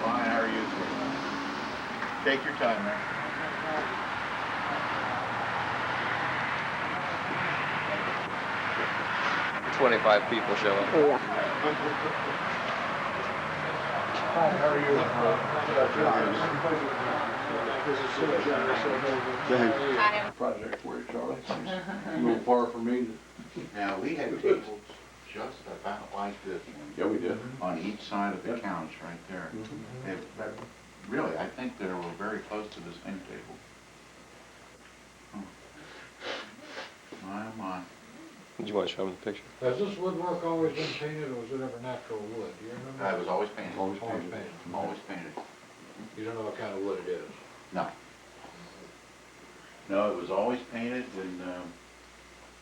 Fine, how are you? Take your time there. 25 people show up. Oh, yeah. Hi, how are you? Thanks. Project for you, Charlie. A little far for me. Now, we had tables just about like this one. Yeah, we did. On each side of the couch, right there. Really, I think they were very close to the same table. My, oh my. Did you want to show them the picture? Has this woodwork always been painted, or was it ever natural wood? Do you remember? It was always painted. Always Always painted. painted. Always painted. You don't know what kind of wood it is? No. No, it was always painted, and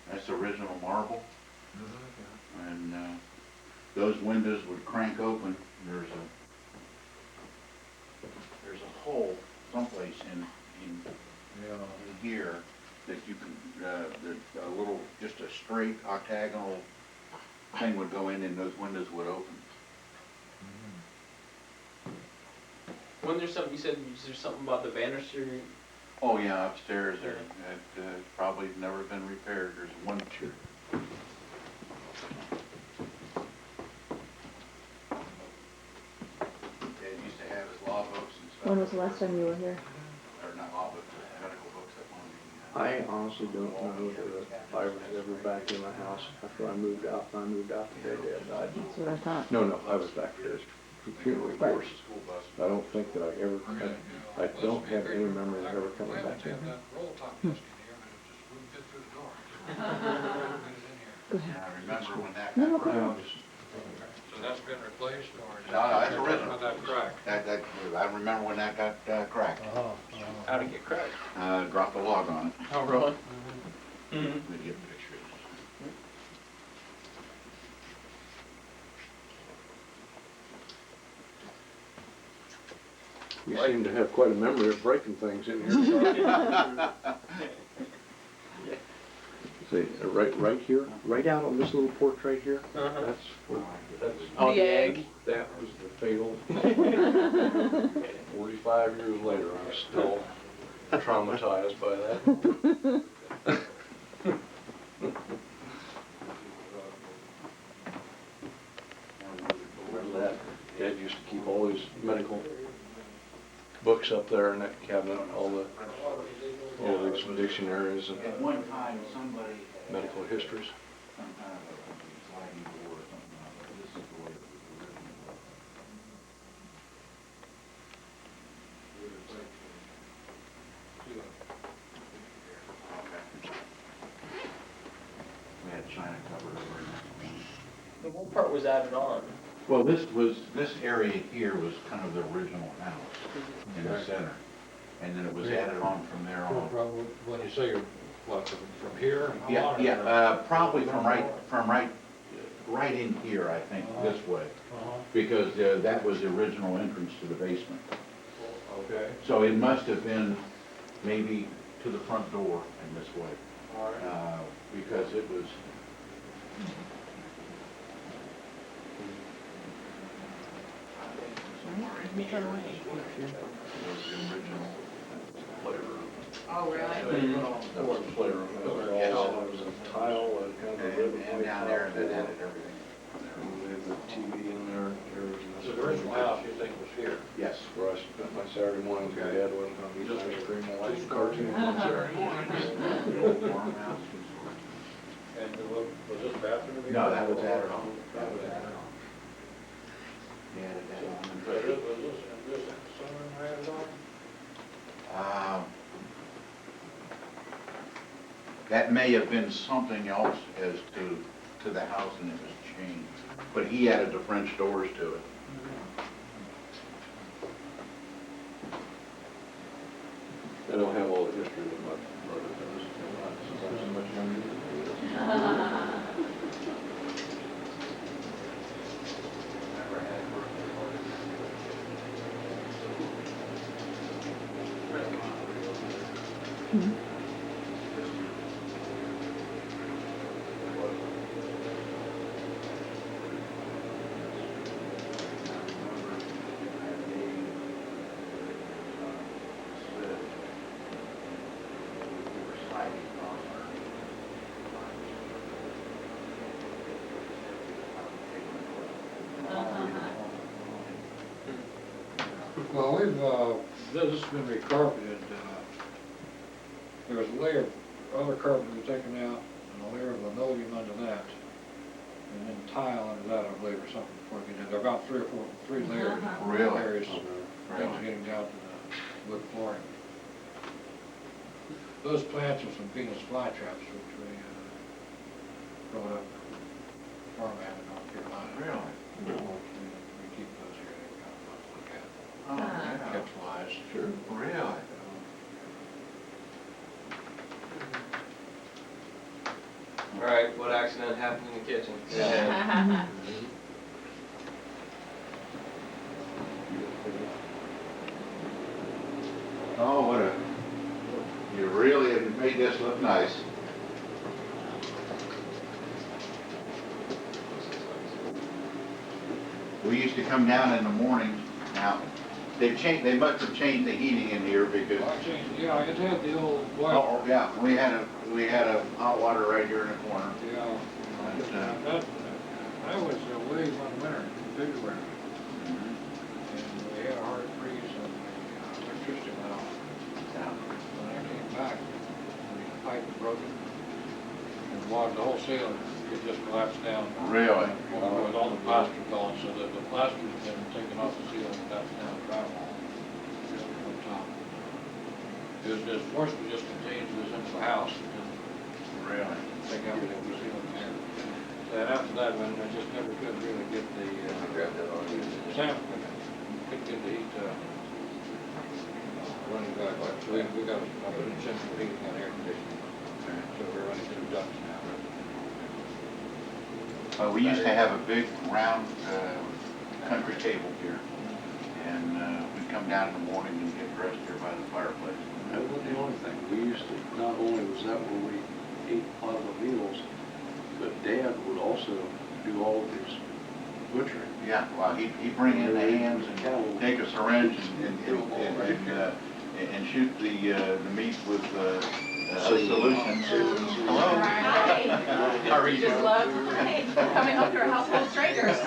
that's original marble. And those windows would crank open. There's a hole someplace in here that you can, a little, just a straight octagonal thing would go in, and those windows would open. When there's something, you said there's something about the banister. Oh yeah, upstairs there. It probably never been repaired. There's one chair. Dad used to have his law books and stuff. When was the last time you were here? Or not law books, but medical books up on the. I honestly don't know if I was ever back in my house after I moved out. I moved out the day Dad died. That's what I thought. No, I was back there for funeral, of course. School bus. I don't think that I ever, I don't have any memory of ever coming back here. Go ahead. I remember when that No, got go cracked. ahead. So that's been replaced, or? No, that's original. That cracked? I remember when that got cracked. How'd it get cracked? Dropped a log on it. Oh, really? We get pictures. You seem to have quite a memory of breaking things in here. See, right here, right out on this little porch right here, that's Oh, the egg. That was the fatal. 45 years later, I'm still traumatized by that. Remember that? Dad used to keep all his medical books up there in that cabinet, all these dictionaries and At one time, somebody had medical histories. some kind of a sliding door or something, but this is the way it was originally. Okay. We had China covered over it. The what part was added on? Well, this area here was kind of the original house in the center. And then it was added on from there on. When you say you're, what, from here? Yeah, probably from right in here, I think, this way. Because that was the original entrance to the basement. Okay. So it must have been maybe to the front door in this way. All right. Because it was. Which one way? Was the original Playroom. Oh, really? That wasn't playroom, it was all, it was a tile and kind of a red and and white down there, tile that floor. added everything. And we had the TV in there. So the original house you think was here? Yes. Where I spent my Saturday mornings with Dad wasn't gonna eat ice cream and watch cartoons on Saturday mornings. Farmhouse. And was this bathroom? No, that was added on. That was added on. They added that on. So was this sunroom added on? That may have been something else as to the house, and it was changed. But he added the French doors to it. I don't have all the history that my brother does. I'm so much younger than he is. this has been recarpeted, there was a layer of other carpet that was taken out, and a layer of linoleum under that, and then tile under that, I believe, or something before we get in. There are about three layers. Really? Various things Really? getting down to the wood flooring. Those plants are some Venus flytraps, which we, brought up farmland in North Carolina. Really? We keep those here, they're kind of fun to look at. Oh, yeah. Catch flies. Sure. Really? All right, what accident happened in the kitchen? Oh, what a, you really have made this look nice. We used to come down in the morning. Now, they must have changed the heating in here because, Well, I changed, yeah, it had the old boiler. oh, yeah, we had a hot water right here in the corner. Yeah, that was way one winter, February, and we had a hard freeze and the electricity went off. Yeah. When I came back, the pipe was broken, and the whole ceiling, it just collapsed down. Really? With all the plaster gone, so that the plaster's been taken off the ceiling, and that's down the drywall. On top. It was just, forced to just contain to this into the house, and Really? take out the ceiling there. And after that, when I just never could really get the, Sam couldn't get the heat, running back, like, so we got, I put in central heating and air conditioning, so we're running through ducts now. We used to have a big round country table here, and we'd come down in the morning and get dressed here by the fireplace. That wasn't the only thing. We used to, not only was that where we ate a lot of the meals, but Dad would also do all of his butchering. Yeah, well, he'd bring in the hams and take a syringe and shoot the meat with a solution. Hello? Hi. How are you? Just love, hi, coming home to our household strangers.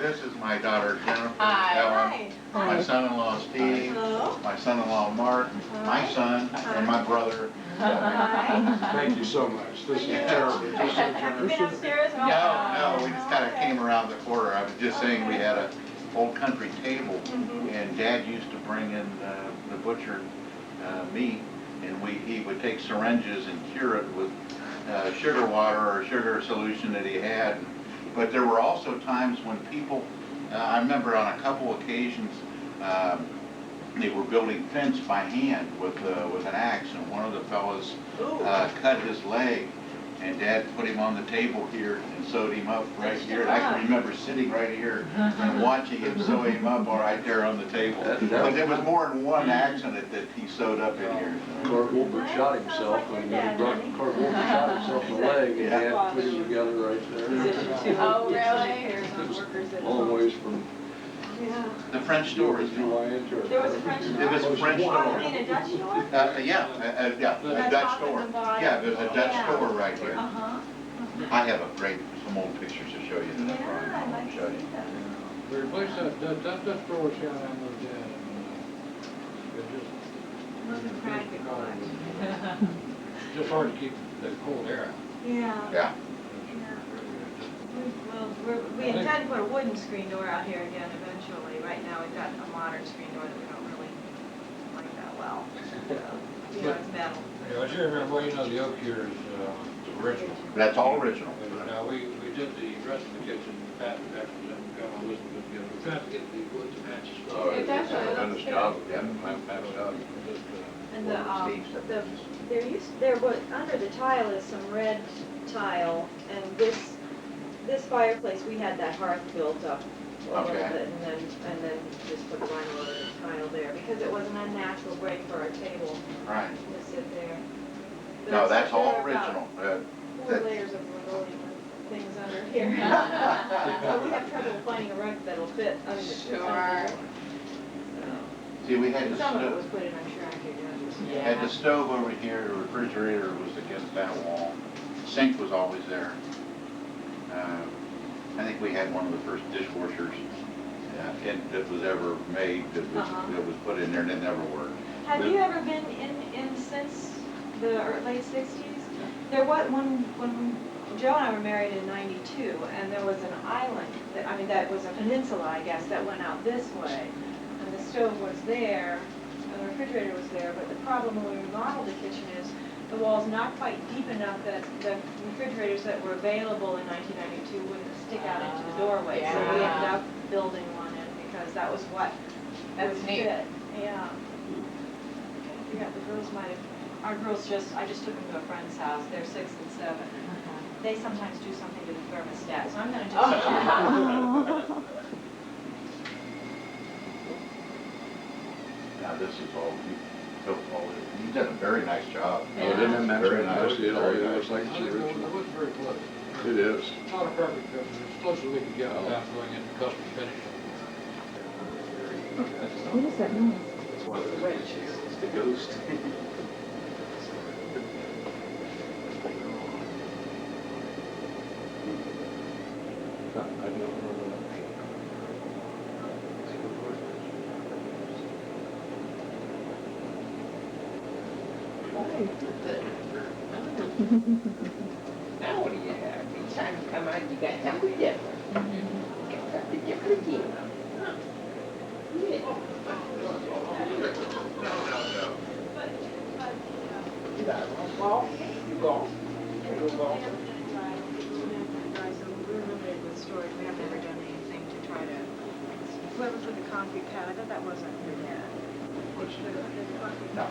This is my daughter Jennifer, Hi. Ellen, my son-in-law Steve, Hello. my son-in-law Mark, my son, and my brother. Thank you so much. This is terrible. You're so Have you been generous. upstairs? No, we just kind of came around the corner. I was just saying we had a old country table, and Dad used to bring in the butchered meat, and he would take syringes and cure it with sugar water or sugar solution that he had. But there were also times when people, I remember on a couple occasions, they were building fence by hand with an axe, and one of the fellows cut his leg, and Dad put him on the table here and sewed him up right here. And I can remember sitting right here and watching him sew him up all right there on the table. But there was more than one accident that he sewed up in here. Clark Wolford shot himself, and Clark Wolford shot himself in the leg, and Dad put him together right there. Oh, really? It was a long ways from The French store is Julian to. There was a French store? It was a French Oh, store. you mean a Dutch store? Yeah, a Dutch store. Yeah, there's a Dutch store right here. Uh-huh. I have some old pictures to show you that I Yeah, probably I'd won't like show to you. see that. We replaced that store was here when I moved in, and it Wasn't practical, actually. just hard to keep the cold air out. Yeah. Yeah. We intend to put a wooden screen door out here again eventually. Right now, we've got a modern screen door that we don't really like that well. You know, it's metal. Yeah, as you remember, well, you know, the oak here is original. That's all original. Now, we did the rest of the kitchen, Pat and Beck, and got all this put together. We tried to get the wood to match as well. It actually Done looks his job, good. yeah, matched up. And there was, under the tile is some red tile, and this fireplace, we had that hearth built up a little Okay. bit, and then just put vinyl over the tile there, because it was an unnatural break for our table Right. to sit there. But No, it's- that's all there are about original. 4 layers of linoleum and things under here. But we have trouble finding a rug that'll fit under the Sure. See, we had the Some of it was stove, put in on Shrike again. had the stove over here, the refrigerator was against that wall. Sink was always there. I think we had one of the first dishwashers that was ever made, that was put in there and it never worked. Have you ever been in since the late sixties? There was, when Joe and I were married in '92, and there was an island, that was a peninsula, I guess, that went out this way. And the stove was there, and the refrigerator was there, but the problem when we remodeled the kitchen is the wall's not quite deep enough that the refrigerators that were available in 1992 wouldn't stick out into the doorway. So we ended up building one in because that was what would fit. Yeah. Yeah, the girls might have, our girls I just took them to a friend's house. They're 6 and 7. They sometimes do something to the thermostat, so I'm gonna just. Now, this is all, you've done a very nice job. Oh, didn't that match? Very nice. It all Very looks nice. like I it's think it original. looks very close. It is. It's not a perfect picture, it's close as we can get without going into custom finish. What is that noise? It's one of those witches, it's the ghost. I don't remember that. Now what do you have? Each time you come out, you got something different. You got something different again. Yeah. You got one ball, you go. You go. So we're really big with storage. We have never done anything to try to. Whoever put the concrete pad, I thought that wasn't your dad. No,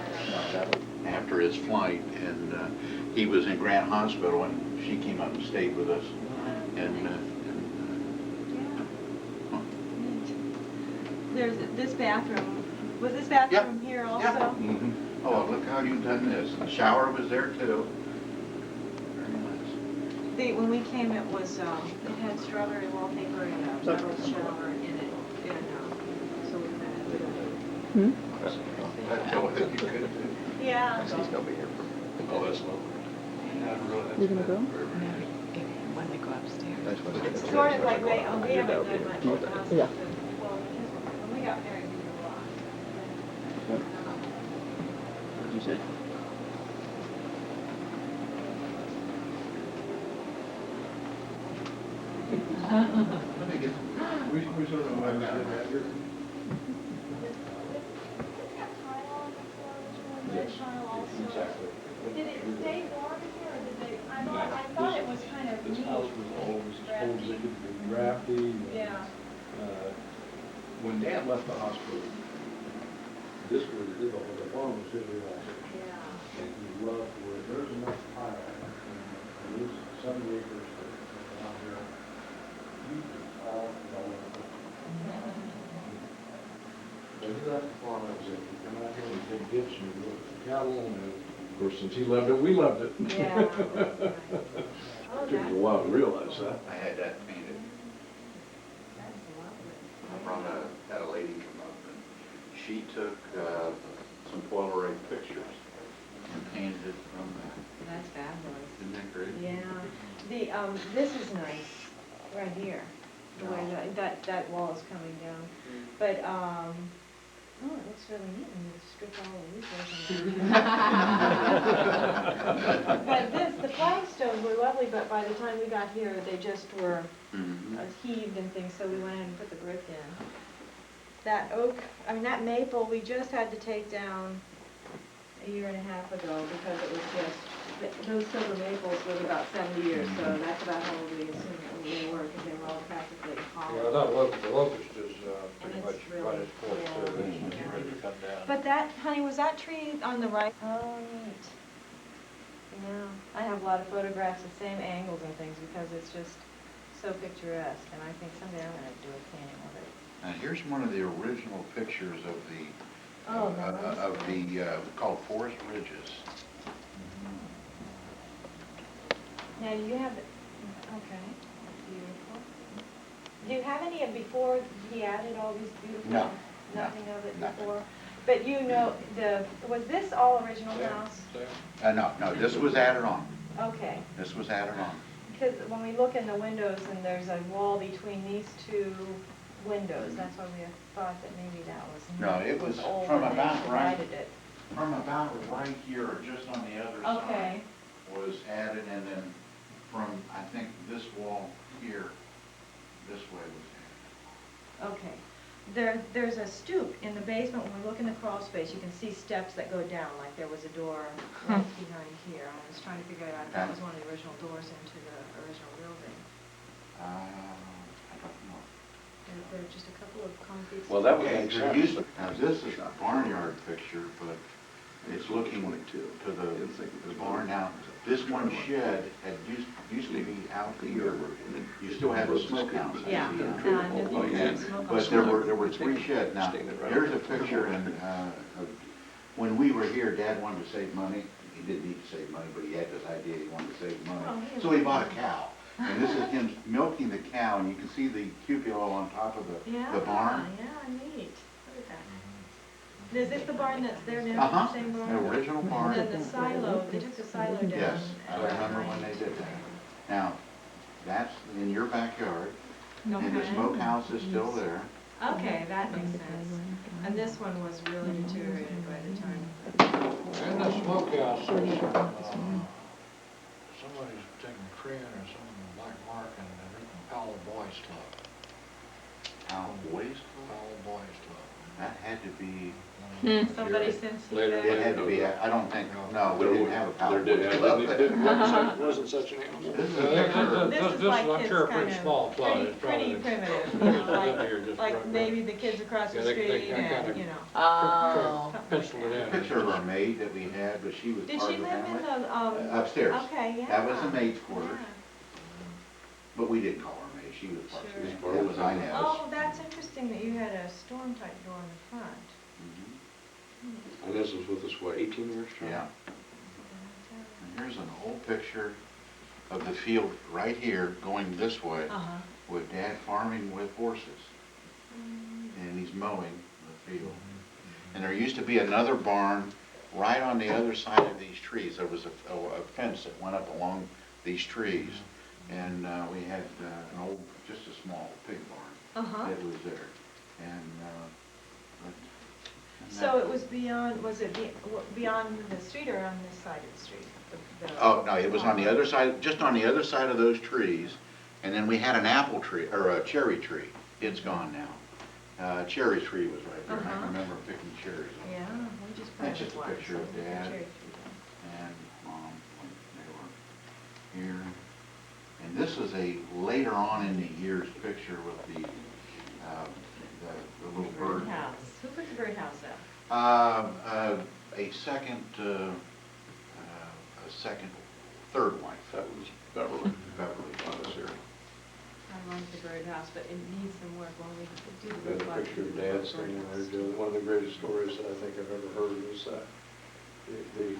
that was after his flight, and he was in Grant Hospital, and she came up and stayed with us. And There's this bathroom. Was this bathroom here also? Mm-hmm. oh, look how you've done this. The shower was there too. Very nice. When we came, it was, it had strawberry wallpaper and a metal shower in it. And so we kind of. I don't think you could. Yeah. He's gonna be here. Oh, that's lovely. You're gonna go? When they go upstairs. That's what it is. It's sort of like we haven't done much with the house. Yeah. Well, when we got married, we did a lot. What'd you say? We sort of like that here. Yes, exactly. Did it stay warm in here, or did they, I thought it was kind of This neat. house was always as cold as it could be, drafty. Yeah. When Dad left the hospital, this was, the farm was his house. Yeah. And he loved where there's enough tile, and there's 70 acres out here. You can tile all over. But he left the farm, I was like, you come out here and take ditch and you look at cattle and Of course, since he loved it, we loved it. Yeah. Oh, Took us a while to realize that. I had that painted. That's lovely. I had a lady come up, and she took some Polaroid pictures and painted it from that. That's fabulous. Isn't that great? Yeah. This is nice, right here, the way that wall is coming down. But, oh, it looks really neat when you strip all the leaves away. But the flagstones were lovely, but by the time we got here, they just were heaved and things, so we went ahead and put the brick in. That oak, that maple, we just had to take down a year and a half ago because it was just, those silver maples live about 70 years, so that's about how old we assumed they were, because they were all practically Yeah, hollow. the locust is pretty And much it's right really- as close to yeah. it, it's ready to come down. But that, honey, was that tree on the right? Oh, neat. Yeah, I have a lot of photographs of same angles and things because it's just so picturesque, and I think someday I'm gonna do a painting of it. Now, here's one of the original pictures of the, Oh, nice. called Forest Ridges. Now, you have, okay, beautiful. Do you have any of before he added all these beautiful? No, Nothing of it nothing. before? But you know, was this all original There, house? there. No, this was added on. Okay, This was added on. because when we look in the windows and there's a wall between these two windows, that's why we thought that maybe that was. No, it was old from and they about right, divided it. from about right here, or just on the other side. Okay, Was added, and then from, I think, this wall here, this way was okay. There's a stoop in the basement. When we look in the crawl space, you can see steps that go down, like there was a door right behind here. I was trying to figure out if that was one of the original doors into the original building. added. I don't know. There are just a couple of concrete. Well, that would Okay, make there sense. used, now this is a barnyard picture, but it's looking to the barn now. This one shed had used to be out here. You still have a smokehouse. I Yeah. see. Oh, yeah. But there were three sheds. Now, here's a picture, and when we were here, Dad wanted to save money. He didn't need to save money, but he had this idea he wanted to save Oh, money. he So he bought a cow. And this is him milking the cow, and you can see the cupola on top of the barn. Yeah, neat. Look at that. Is this the barn that's there now, the same barn? The original And barn. then the silo, they took the silo down. Yes, I remember when they did that. Now, that's in your backyard, and the Okay. smokehouse is still there. Okay, that makes sense. And this one was really deteriorated by the time. In the smokehouse, there's, somebody's taking a crayon or something, a black mark, and they're written Powell Boys Club. Powell Boys Club? Powell Boys Club. That had to be, Somebody since he Later. it had to be, I don't think, no, we didn't have a Powell There Boys did, Club. wasn't such an animal. This is a picture. This is This like is, I'm kids sure, a kind pretty of small club. pretty, It's probably- pretty primitive, you know, Here, just like right maybe the kids across the Yeah, they street kinda and, you know. Oh. Penciled it in. Picture of our maid that we had, but she was Did part she of the live in family. the, Upstairs. Okay, yeah. That was the maid's quarters, Yeah. but we didn't call her maid, she was part of the Sure. family. That was Inez. Oh, that's interesting that you had a storm type door in the front. Mhm. And this was with us, what, 18 years? John? Yeah. And here's an old picture of the field right here going this way Uh-huh. with Dad farming with horses. And he's mowing the field. And there used to be another barn right on the other side of these trees. There was a fence that went up along these trees. And we had an old, just a small pig barn Uh-huh. that was there. And, but- and So that- it was beyond, was it beyond the street or on this side of the street? Oh, no, it was on the other side, just on the other side of those trees. And then we had an apple tree, or a cherry tree. It's gone now. Cherry tree was right there. I Uh-huh. can remember picking cherries. on it. Yeah, we just That's planted just a one. picture of so we put Dad. cherry tree And Mom, when they were here. And this is a later on in the years picture with the little down. bird. Birdhouse. Who put the birdhouse up? Third wife, That was Beverly. Beverly, That was here. I like the birdhouse, but it needs some work when we do the Got a birdhouse. picture of Dad standing there doing, one of the greatest stories that I think I've ever heard is the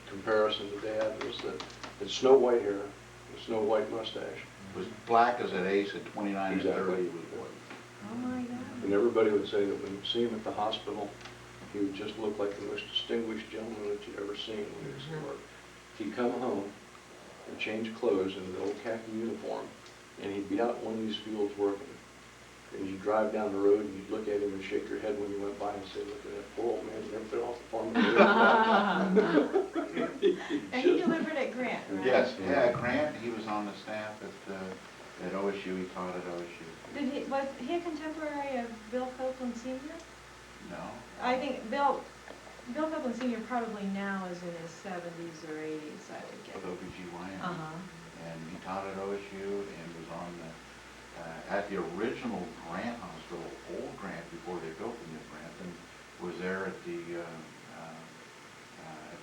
comparison to Dad was that it's Snow White hair, the Snow White mustache. was black as an ace at 29 and Exactly. 30 he was born. Oh, my God. And everybody would say that when you see him at the hospital, he would just look like the most distinguished gentleman that you'd ever seen when he was at work. He'd come home and change clothes into the old khaki uniform, and he'd be out in one of these fields working. And you'd drive down the road and you'd look at him and shake your head when you went by and say, look at that poor old man, he's never been off the farm. And he delivered at Grant, right? Yes, yeah, Grant, he was on the staff at OSU, he taught at OSU. Was he a contemporary of Bill Copeland Sr.? No? I think Bill Copeland Sr. probably now is in his 70s or 80s, I would guess. With OBGYN. Uh-huh. And he taught at OSU and was on at the original Grant Hospital, old Grant, before they built the new Grant, and was there at the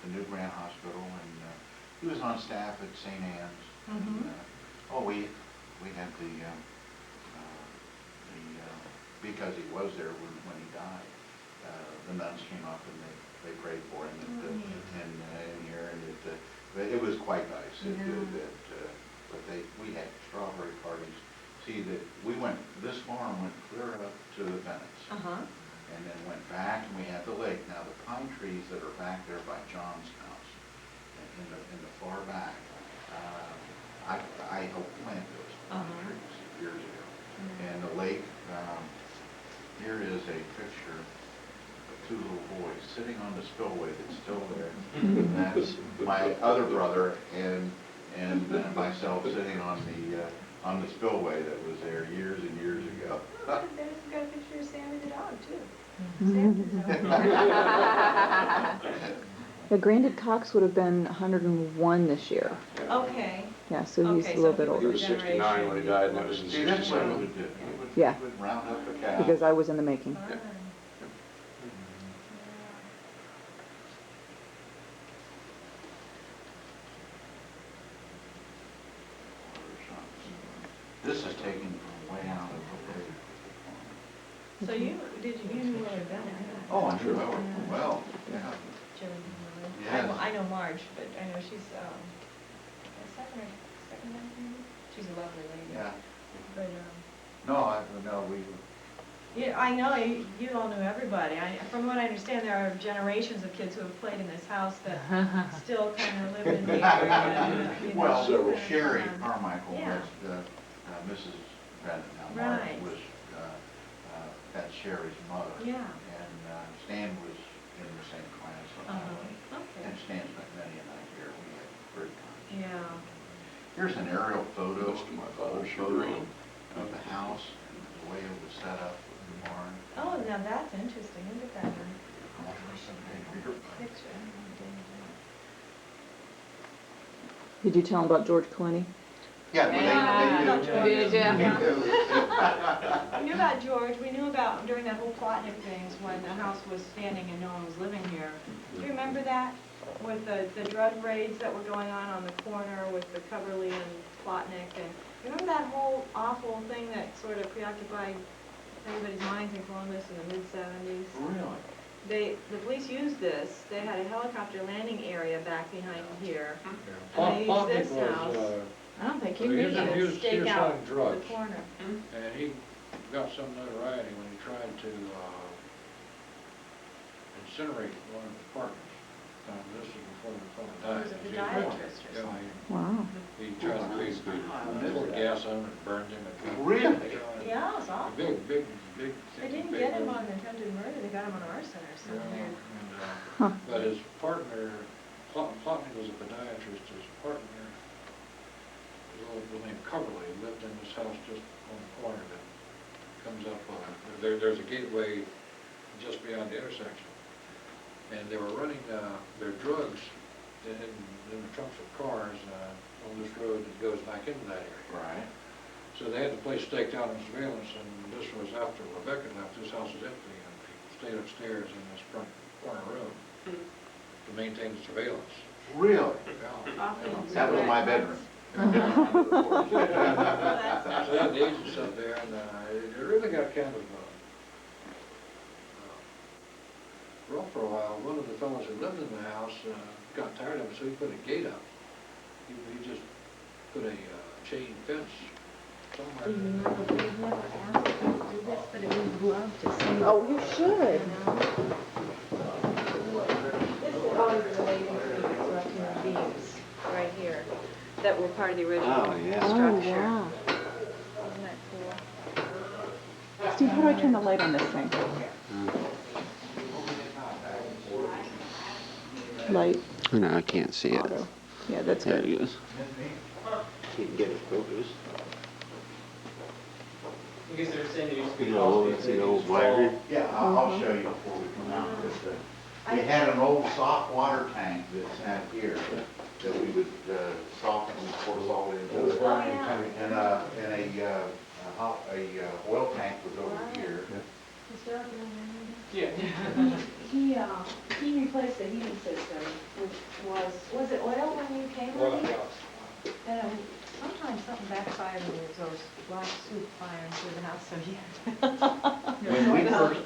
new Grant Hospital, and he was on staff at St. Anne's. Mhm. And, we had because he was there when he died, the nuns came up and they prayed for him and here, and it was quite nice. But we had strawberry parties. See, this farm went clear up to the Bennett's. Uh-huh. And then went back and we had the lake. Now the pine trees that are back there by John's house, in the far back, I helped plant those pine trees years ago. and the lake. Here is a picture of two little boys sitting on the spillway that's still there. And that's my other brother and myself sitting on the spillway that was there years and years ago. There's got a picture of Sammy the dog, too. Yeah, Grandad Cox would have been 101 this year. Okay. Yeah, so he's Okay, a little so bit he He older. was 69 when he died, and that was in See, that's what he 67. would do. Yeah. He would round up the cows. Because I was in the making. Fun. This is taken from way out of the way. So you knew where Ben and Oh, I'm sure, well, yeah. Yes. I know Marge, but I know she's, a second one, maybe? She's a lovely lady. Yeah. But, No, we, yeah, I know, you all knew everybody. From what I understand, there are generations of kids who have played in this house that still kind of live in the area. You know, well, Several. Sherry Carmichael, Yeah. that's Mrs. Bennett now. Marge Right. was, that's Sherry's mother. Yeah. And Stan was in the same class with Emily. Okay. And Stan spent many a night here. We had great times. Yeah. Here's an aerial photo, Most of my old father's photo green. of the house, and the way it was set up with the barn. Oh, now that's interesting. Look at that picture. Did you tell him about George Clooney? Yeah, well, they do. Did ya? They do. We knew about George, we knew about during that whole Plotnick things when the house was standing and no one was living here. Do you remember that? With the drug raids that were going on the corner with the Coverly and Plotnick, and you remember that whole awful thing that sort of preoccupied everybody's minds in Columbus in the mid-70s? Really? The police used this, they had a helicopter landing area back behind here. Yeah. And they used Plotnick this was, house. I don't think he you was need to used- he stake was out selling the drugs. corner. and he got some notoriety when he tried to incinerate one of the partners. This is before the fellow died. Was it He podiatrist or yeah, something? Wow. he tried to poured gas on him and burned him. Really? Yeah, it was awful. Big. They didn't get him on attempted murder, they got him on arson or something. But his partner, Plotnick was a podiatrist, his partner, was a little named Coverly, he lived in this house just on the corner that comes up, there's a gateway just beyond the intersection. And they were running their drugs in the trunks of cars on this road that goes back into that area. Right. So they had the place staked out on surveillance, and this was after Rebecca left, this house was empty, and people stayed upstairs in this front corner room to maintain the surveillance. Really? Yeah. That was my bedroom. So they had the agents up there, and it really got kind of rough for a while. One of the fellows who lived in the house got tired of it, so he put a gate up. He just put a chain fence somewhere. We've never asked you to do this, but we would love to see. Oh, you should. This is always related to the directional beams, right here, that were part of the original Oh, structure. wow. Isn't that cool? Steve, how do I turn the light on this thing? Light, No, I can't see it. auto. Yeah, that's There good. it goes. Can't get it focused. I guess they're saying there used to be. You know, it's an old wiring. Yeah, I'll show you before we come out. We had an old soft water tank that sat here that we would soften and pour salt into it. Oh, yeah. And a oil tank was over here. Yeah. He replaced the heating system, which was it oil when you came Well, on here? And sometimes something backfired and there was those black soup flying through the house, so yeah. When we first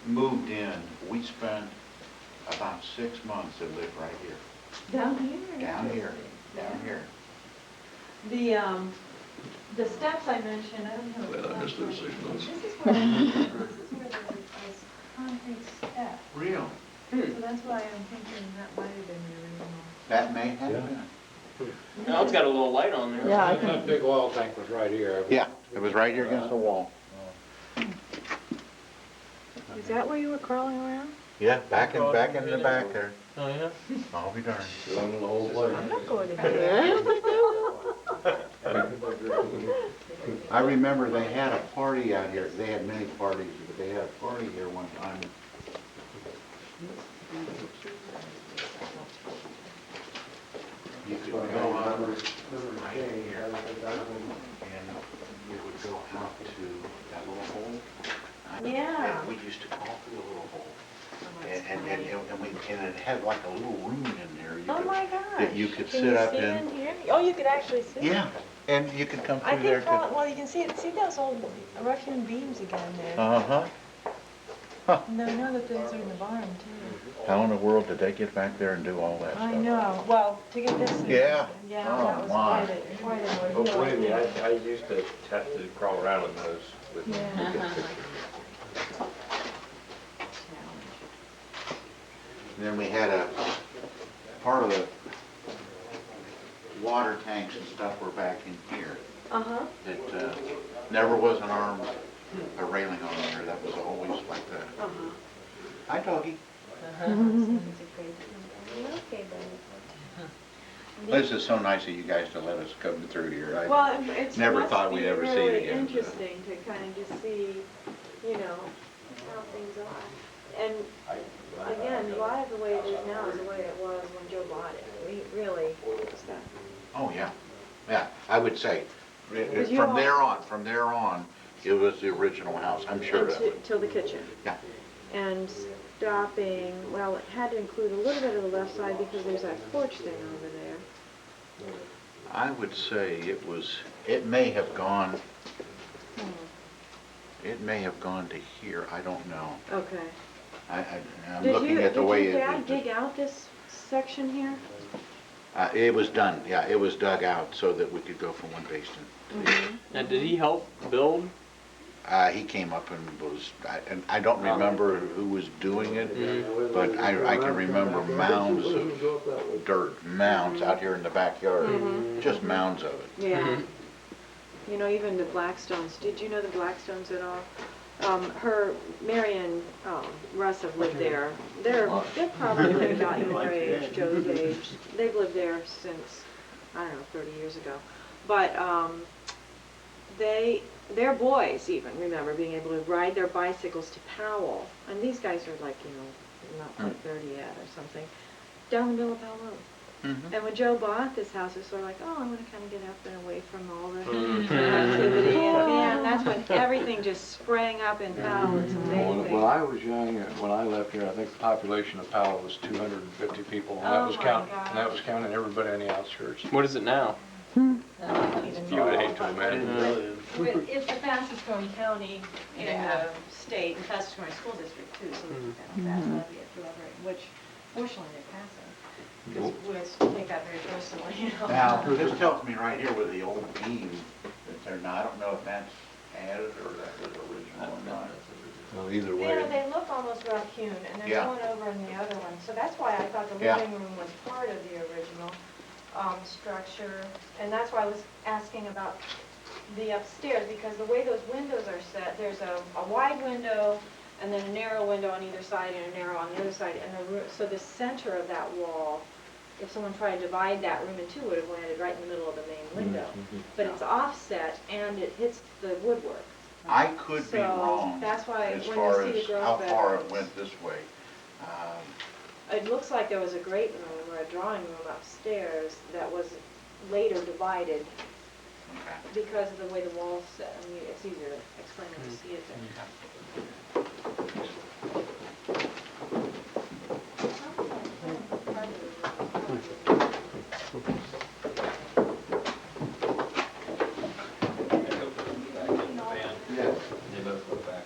moved in, we spent about 6 months that lived right here. Down here? Down here, down here. The steps I mentioned, I don't know. Well, I missed those 6 months. This is where there's a concrete step. Real. So that's why I'm thinking that might have been the original. That may have Yeah. been. Now it's got a little light on there. Yeah, I That big oil tank was right here. Yeah. It was right here against the wall. Is that where you were crawling around? Yeah, back in the back there. Oh, yeah? I'll be darned. Going in the whole place. I'm not going to bed. I remember they had a party out here. They had many parties, but they had a party here one time. You could go out right here, and you would go out to that little hole. Yeah. And we used to call for the little hole. And it had like a little room in there. Oh my gosh. That you could Can sit you up see in. here? Oh, you could actually see? Yeah, and you could come I through there think, too. well, you can see it. See those old Russian beams again there? Uh-huh. And I know that those are in the barn too. How in the world did they get back there and do all that stuff? I know. Well, to get this. Yeah. Yeah, Oh, that was my. quite an Oh, ordeal. believe me, I used to have to crawl around in those with Yeah. Then we had a, part of the water tanks and stuff were back in here. Uh-huh. It never was an arm, a railing on there. That was always like that. Uh-huh. Hi, doggy. Okay, This is so nice of you guys to let us come through here. I Well, it's never must thought be we'd ever see really it again. interesting to kind of just see, you know, how things are. And again, a lot of the way it is now is the way it was when Joe bought it. We really, Oh, yeah. Yeah, I would say, Because you from all- there on, it was the original house, I'm sure of it. till the kitchen. Yeah. And stopping, well, it had to include a little bit of the left side because there's that porch thing over there. I would say it may have gone, Hmm. it may have gone to here, I don't know. Okay. I'm looking at the way Did it. Dad dig out this section here? It was done, yeah, it was dug out so that we could go from one basement. Now, did he help build? He came up and and I don't remember who was doing it, but I can remember mounds of dirt, mounds out here in the backyard, just mounds of it. Yeah. You know, even the Blackstones, did you know the Blackstones at all? Mary and Russ have lived there. They're probably about your age, Joe's age. They've lived there since, I don't know, 30 years ago. But their boys even remember being able to ride their bicycles to Powell. And these guys are like, you know, not quite 30 yet or something, down the middle of Powell Road. And when Joe bought this house, it was sort of like, oh, I want to kind of get up and away from all the activity. And man, that's when everything just sprang up in Powell. It's amazing. When I was young, when I left here, I think the population of Powell was 250 people. And that was counting everybody on the outskirts. What is it now? You would hate to imagine. It's the fastest growing county in the state, the fastest growing school district too, so it's kind of fast Lafayette forever, which fortunately they're passing. Because we take that very personally, you know. Now, this tells me right here with the old beam that they're not, I don't know if that's added or that was original or not. Well, either You know, way, they look almost raccoon, and there's Yeah. one over in the other one, so that's why I thought the Yeah. living room was part of the original structure, and that's why I was asking about the upstairs, because the way those windows are set, there's a wide window, and then a narrow window on either side, and a narrow on the other side, and so the center of that wall, if someone tried to divide that room in two, would have landed right in the middle of the main window. But it's offset, and it hits the woodwork. I could be So, wrong that's why as when far you see as the girls' how far it bedrooms- went this way. It looks like there was a great room or a drawing room upstairs that was later divided Okay. because of the way the walls set. I mean, it's easier to explain when you see it there. Yes. They both go back.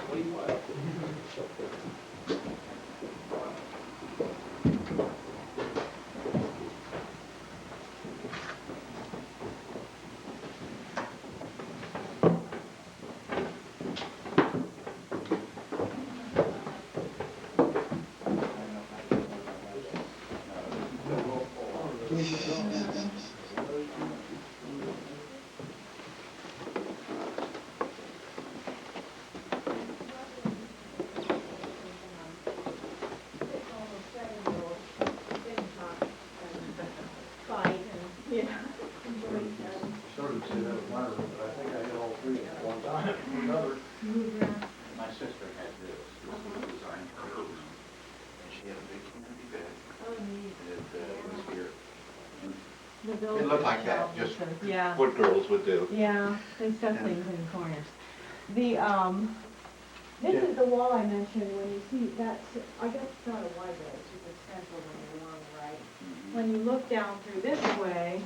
What do you want? say that was my room, but I think I hit all three at one time. Another. My sister had this. This was designed for her room. And she had a big canopy bed. It was here. And it looked like that, just Yeah. what girls would do. Yeah, they set things in corners. The, this is the wall I mentioned, when you see that's, I guess it's not a wide wall, it's just a central one along the right. When you look down through this way,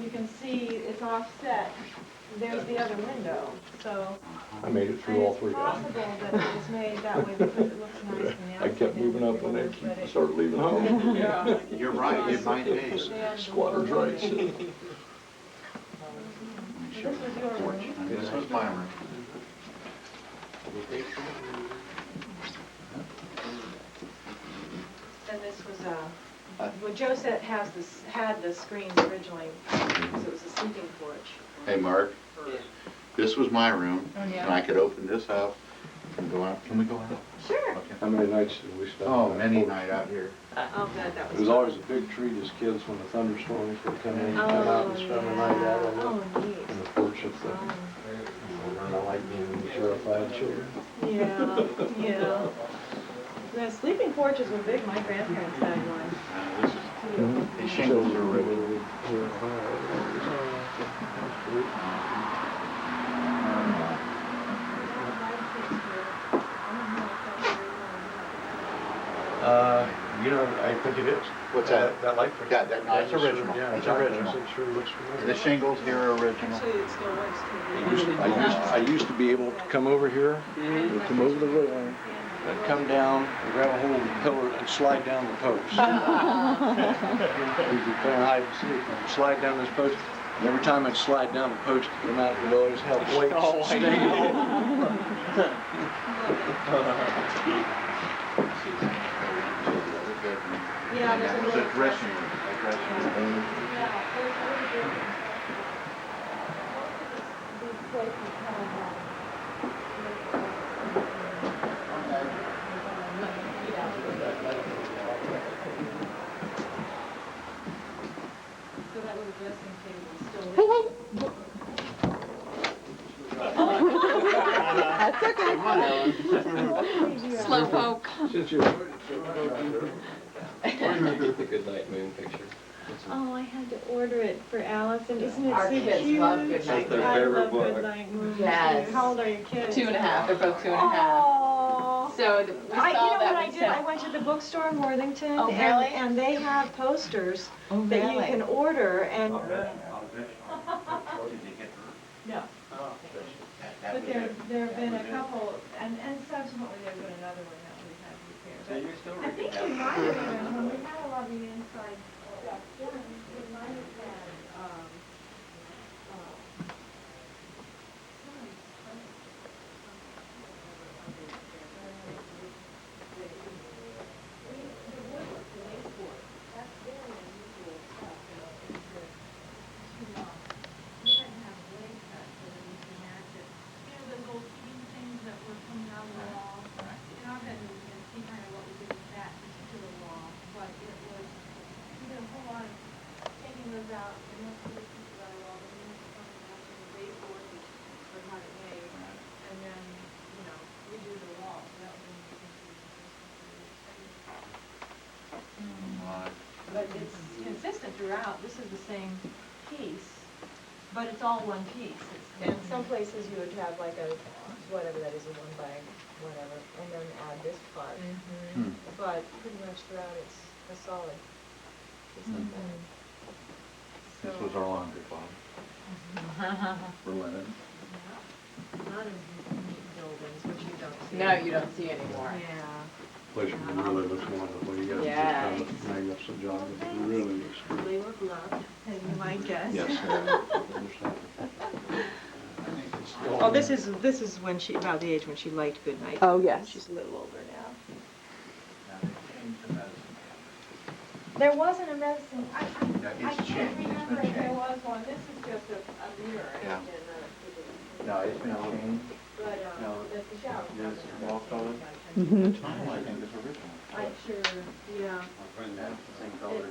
you can see it's offset. There's the other window, so. I made it through all three. It's possible that it was made that way because it looks nice from the outside. I kept moving up when they started leaving home. You're right, it might be. Squatter's rights. This was your room. This was my room. And this was well, Joe said had the screens originally, because it was a sleeping porch. Hey, Mark, this was my room, Oh, yeah? and I could open this up and go out. Can we go out? Sure. Okay. How many nights did we spend? Oh, on that many porch? night out here. I'll bet that It was. was always a big treat as kids when the thunderstorms would come in, come out and spend the night out on Oh, neat. the porch of the, I like being terrified children. Yeah, yeah. The sleeping porches were big. My grandparents had one. This is, these shingles are original. You know, I think it is. What's that? That light fixture. Yeah, that's original. Yeah, That's exactly. original. It sure looks familiar. The shingles here are original. Actually, it still works. I used to be able to come over here, come over the railing, and come down, and grab a hold of the pillar and slide down the post. We'd be playing hide and seek, and slide down this post. And every time I'd slide down the post, the amount would always have weights staying. Yeah, And there's that a was little a dressing room. A dressing room. Yeah, there's a little bit. These places have, so that little dressing table is still. That's okay. Slowpoke. Since you're The good night moon picture. Oh, I had to order it for Alice, and isn't it Our so kids cute? love Good Night Moon. I Favorite love book. Good Night Moon. Yes. How old are your kids? 2.5, they're both 2.5. Aww. So we You saw know that what I we did? said, I went to the bookstore in Worthington, Oh, really? and they have posters Oh, that you really? can order, and Did they get no. But there have been a couple, and subsequently there's been another one that we've had repaired. So you're still I think we might have even, when we had a lot of the inside stuff done, we might have had, but it's consistent throughout. This is the same piece, but it's all one piece. And some places you would have like a, whatever that is, a 1 by whatever, and then add this part. But pretty much throughout it's a solid piece like that. This was our laundry closet. For linen. Not in neat buildings, which you don't see. no, you don't see anymore. Yeah. place really looks wonderful. You guys Yes. have done a magnificent job. It really looks good. They were bluffed, as you might guess. Yes. Oh, this is when she, about the age when she liked Good Night. Oh, yes. She's a little older now. Now they changed the medicine There wasn't a medicine, I cabinet. can't It's changed, remember it's if been there changed. was one. This is just a mirror. Yeah. And, No, it's been changed. but, No, that's the shower. This wall color. Mhm. The tile, I think, is original. I'm sure, yeah. Same color.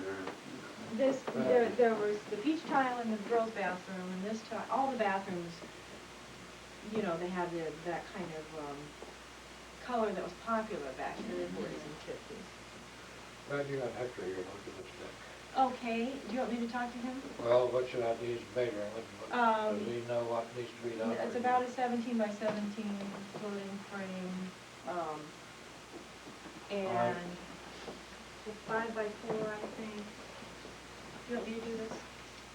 This, there was the peach tile in the girls' bathroom, and this tile, all the bathrooms, you know, they have that kind of, color that was popular back in the 40s and 50s. Glad you got Hector here, look at this thing. Okay, do you want me to talk to him? Well, what should I need measuring? Does he know what needs to be done? It's about a 17 by 17 floating frame, and it's 5 by 4, I think. Do you want me to do this?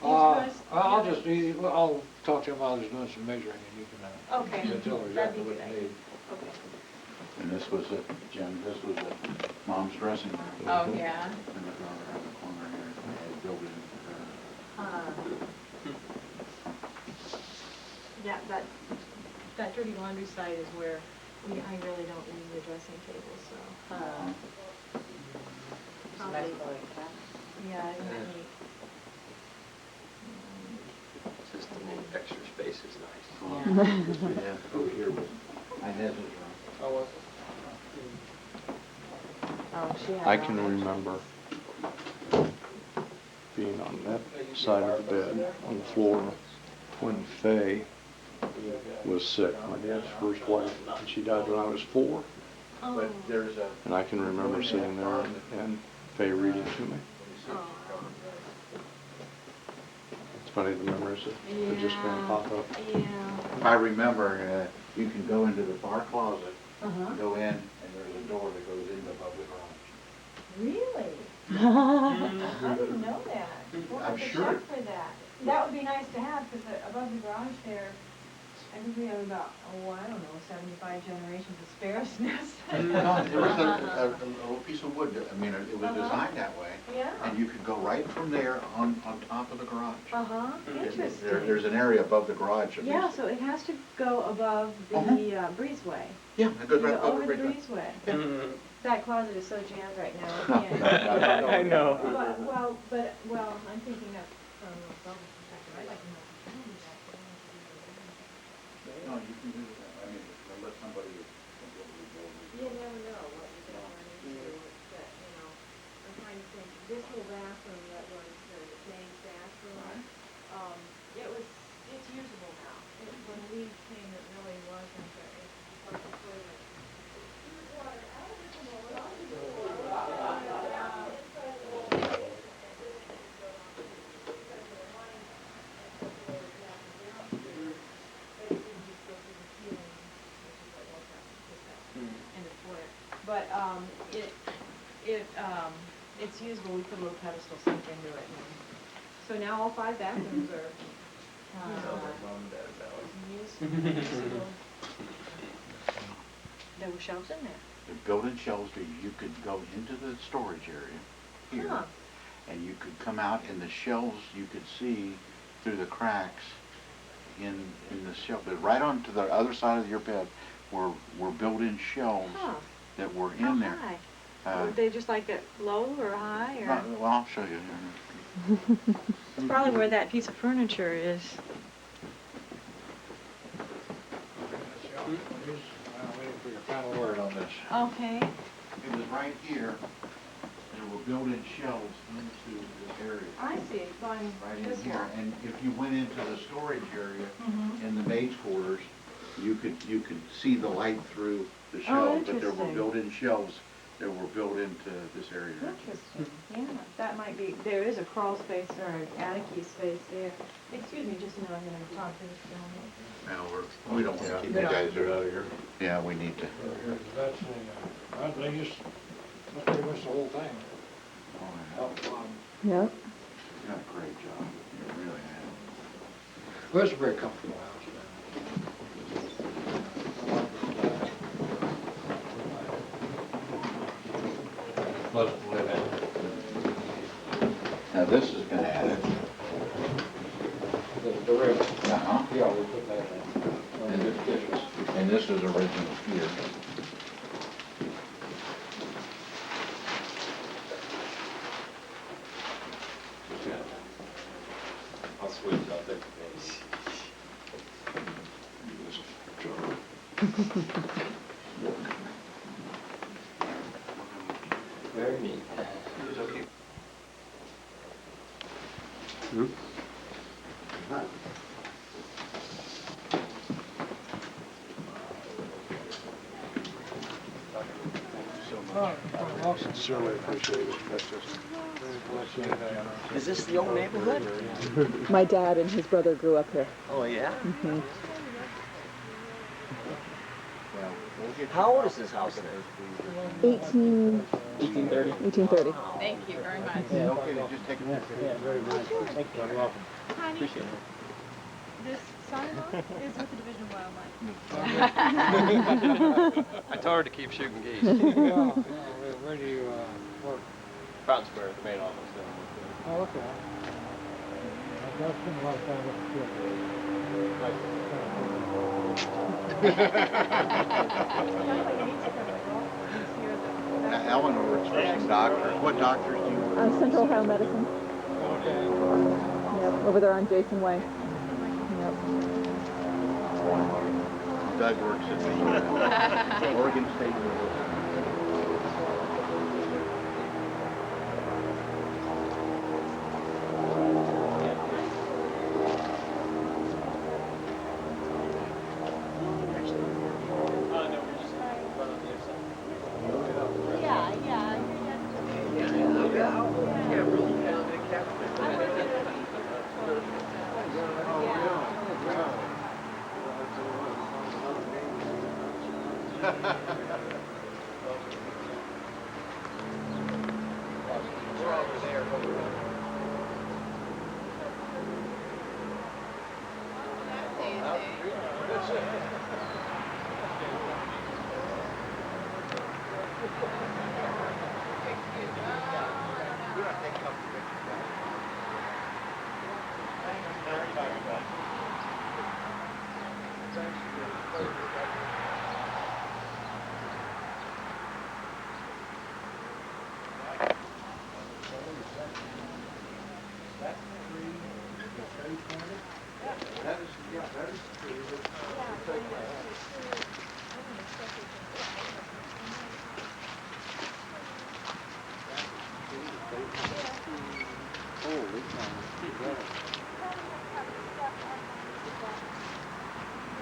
I'll just, I'll talk to him while he's doing some measuring and you can, Okay, tell her that'd exactly be what good. you need. Okay. And this was it, Jim, this was it, mom's dressing room. Oh, yeah. And the corner, around the corner here, they had built it, That dirty laundry site is where I really don't use the dressing table, so. Probably, yeah, isn't that neat? Just the little extra space is nice. This we had over here was Inez's room. Oh, was Oh, she had I it can on. remember being on that side of the bed, on the floor, when Faye was sick, my dad's first wife, and she died when I was 4. But there's a, And I can remember sitting there and Faye reading to me. It's funny, the memories that just kind of pop up. Yeah. I remember, you can go into the far closet, Uh-huh. go in, and there's a door that goes into above the garage. Really? I didn't know that. We'll I'm have to sure. check for that. That would be nice to have, because above the garage there, I think we have about, I don't know, 75 generations of sparrows nests. No, there was a little piece of wood, I mean, it was Uh-huh. designed that way. Yeah. And you could go right from there on top of the garage. Uh-huh, interesting. There's an area above the garage. that Yeah, leads- so it has to go above the Uh-huh. breezeway. Yeah, it goes right Go over over the the bridge. breezeway. That closet is so jammed right now, I can't. I know. Well, I'm thinking of, from a selfish perspective, I'd like to know if you can do that. No, you can do that, I mean, let somebody completely build it. You never know what you're gonna run into, that, you know, I'm trying to think, this little bathroom that was the main bathroom, it's usable now. When we came, it really wasn't, it's like the toilet. There's water out of it, and all out of it. But, it's usable, we put a little pedestal sink into it. So now all 5 bathrooms are, usable. There were shelves in there. The building shelves, you could go into the storage area here, Huh. and you could come out, and the shelves, you could see through the cracks in the shelf. But right onto the other side of your bed were built-in shelves Huh. that were How in there. high? Uh, Were they just like at low or high, or? Well, I'll show you. That's probably where that piece of furniture is. I'm waiting for your final word on this. Okay. It was right here. There were built-in shelves into this area. I see, going Right this in here, one. and if you went into the storage area Mhm. in the maid's quarters, you could see the light through the Oh, shelves, but there were interesting. built-in shelves that were built into this area. Interesting, yeah, that might be, there is a crawl space or an attic-y space there. Excuse me, just a minute, I'm gonna talk to this gentleman. Now, we don't want to keep you Yeah, guys get out of here. Yeah, we need to. That's pretty much the whole thing. Oh, Yep. yeah. You done a great job. You really have. Well, it's a very comfortable house. Pleasant to live in. Now, this is gonna add it. The rim. Uh-huh. Yeah, we put that in. And this is original here. I'll switch, I'll take the base. Very neat. Sincerely appreciate it. That's just. Is this the old neighborhood? My dad and his brother grew up here. Oh, yeah? Mhm. Well, we'll get How old is this house? 1830. 1830. Thank you very much. Is it okay to just take a picture? Yeah, very nice. Thank you. You're welcome. Honey, Appreciate it. this son-in-law is with the Division of Wildlife. I told her to keep shooting geese. Where do you, work? Fountain Square, the main office. Oh, okay. I've spent a lot of time with the kids. Eleanor works for some doctors. What doctors do you work for? Central Ohio Medicine. Okay. Yep, over there on Jason Way. Yep. Doug works at the Oregon State University. No, we're just run on the other side.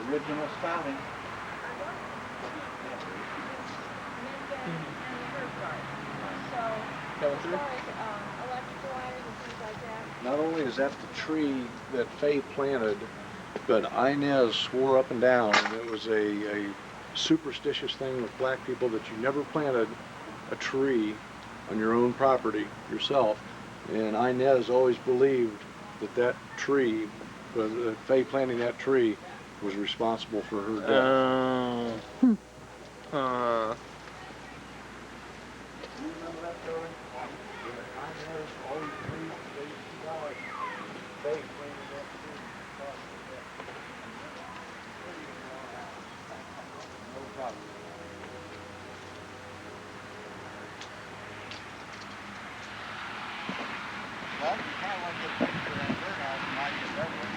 Original styling. Coming through? Electrical wires and things like that. Not only is that the tree that Faye planted, but Inez swore up and down, and it was a superstitious thing with black people that you never planted a tree on your own property yourself. And Inez always believed that that tree, Faye planting that tree, was responsible for her death. Well, you kind of want to get a picture of that birdhouse, you might get that one.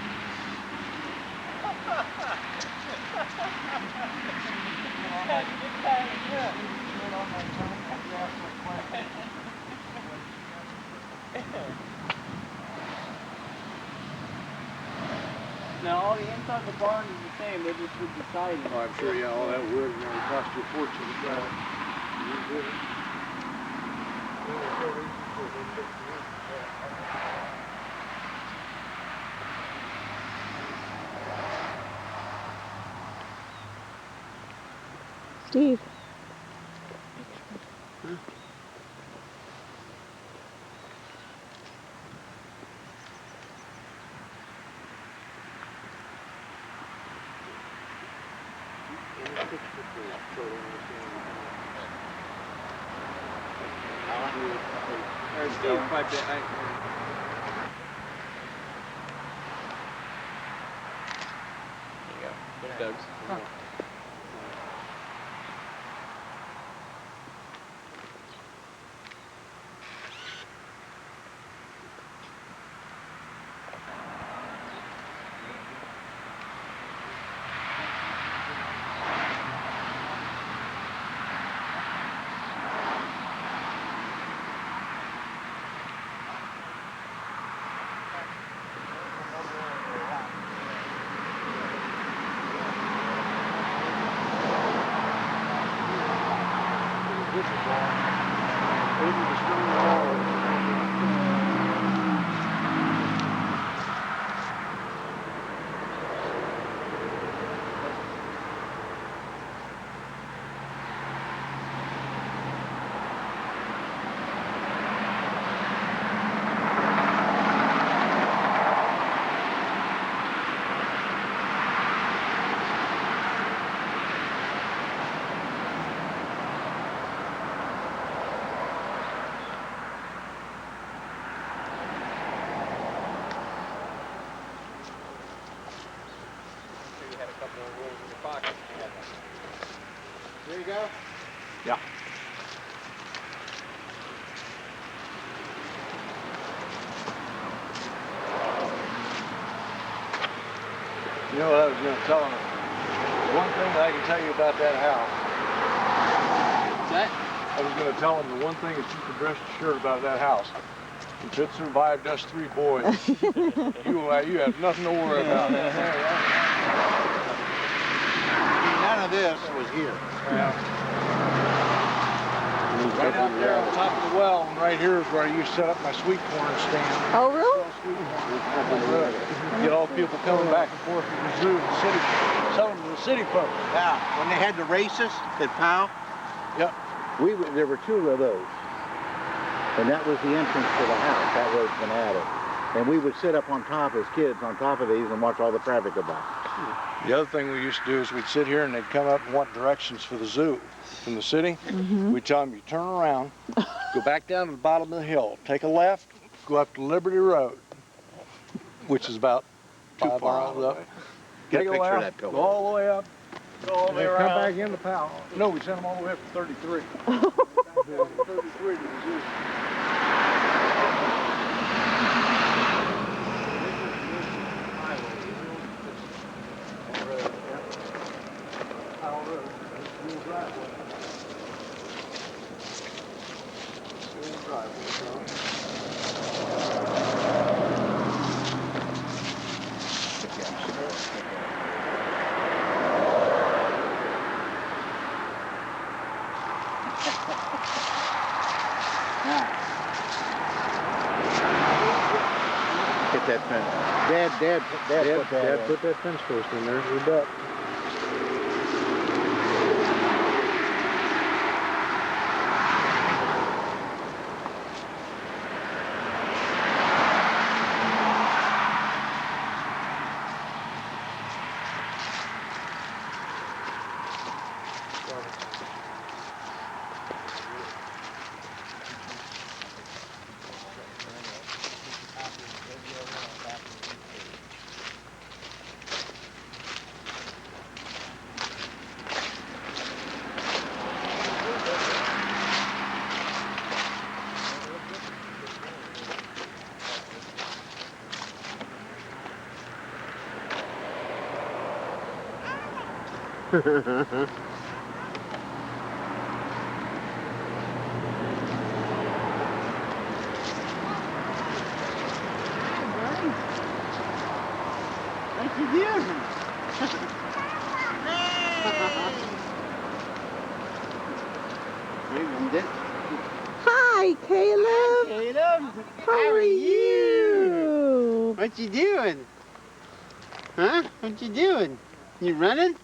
No, the inside of the barn is the same, they just did the siding. Oh, I'm sure, yeah, all that wood, it cost you a fortune to try it. Steve. Steve, quite a bit. There you go. There's Doug's. Over the stone wall. You had a couple of rolls in your pocket. There you go. Yeah. You know what I was going to tell him? One thing that I can tell you about that house. That? I was going to tell him the one thing that you can rest assured about that house. If it survived us 3 boys, you have nothing to worry about. None of this was here. Right out there on top of the well, and right here is where I used to set up my sweet corn stand. Oh, really? Get all the people coming back and forth from the zoo, the city, selling to the city folks. Yeah, when they had the races at Powell. Yep. There were 2 of those. And that was the entrance to the house. That road's been added. And we would sit up on top as kids, on top of these, and watch all the traffic go by. The other thing we used to do is we'd sit here and they'd come up and want directions for the zoo from the city. We'd tell them, you turn around, go back down to the bottom of the hill, take a left, go up to Liberty Road, which is about 5 miles up. Get a Take a picture of left, that pillar. go all the way up, Go all the way and around. come back into Powell. No, we sent them all the way up to 33. 33 to the zoo. Get that fence. Dad put that in. Put that fence post in there, you bet. What you doing? Hi, Caleb. Caleb, How are you? what you doing? Huh? What you doing? You running?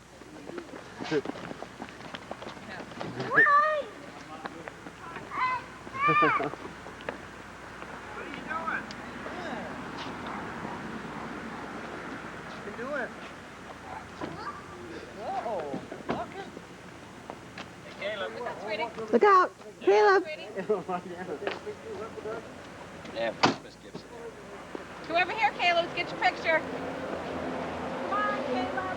Look out, Caleb. Yeah, Christmas gifts. Come over here, Caleb, let's get your picture. Come on, Caleb.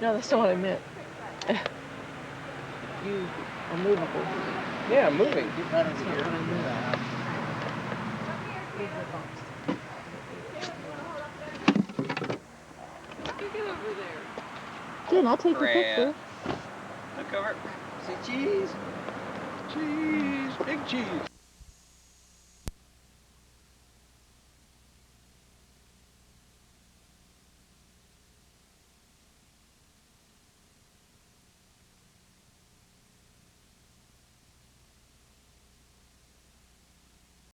No, that's not what I meant. You are movable. Yeah, moving. Keep running That's not what I meant. You get over there. Jen, I'll take your Crap. picture. Look over. Say cheese. Cheese, big cheese.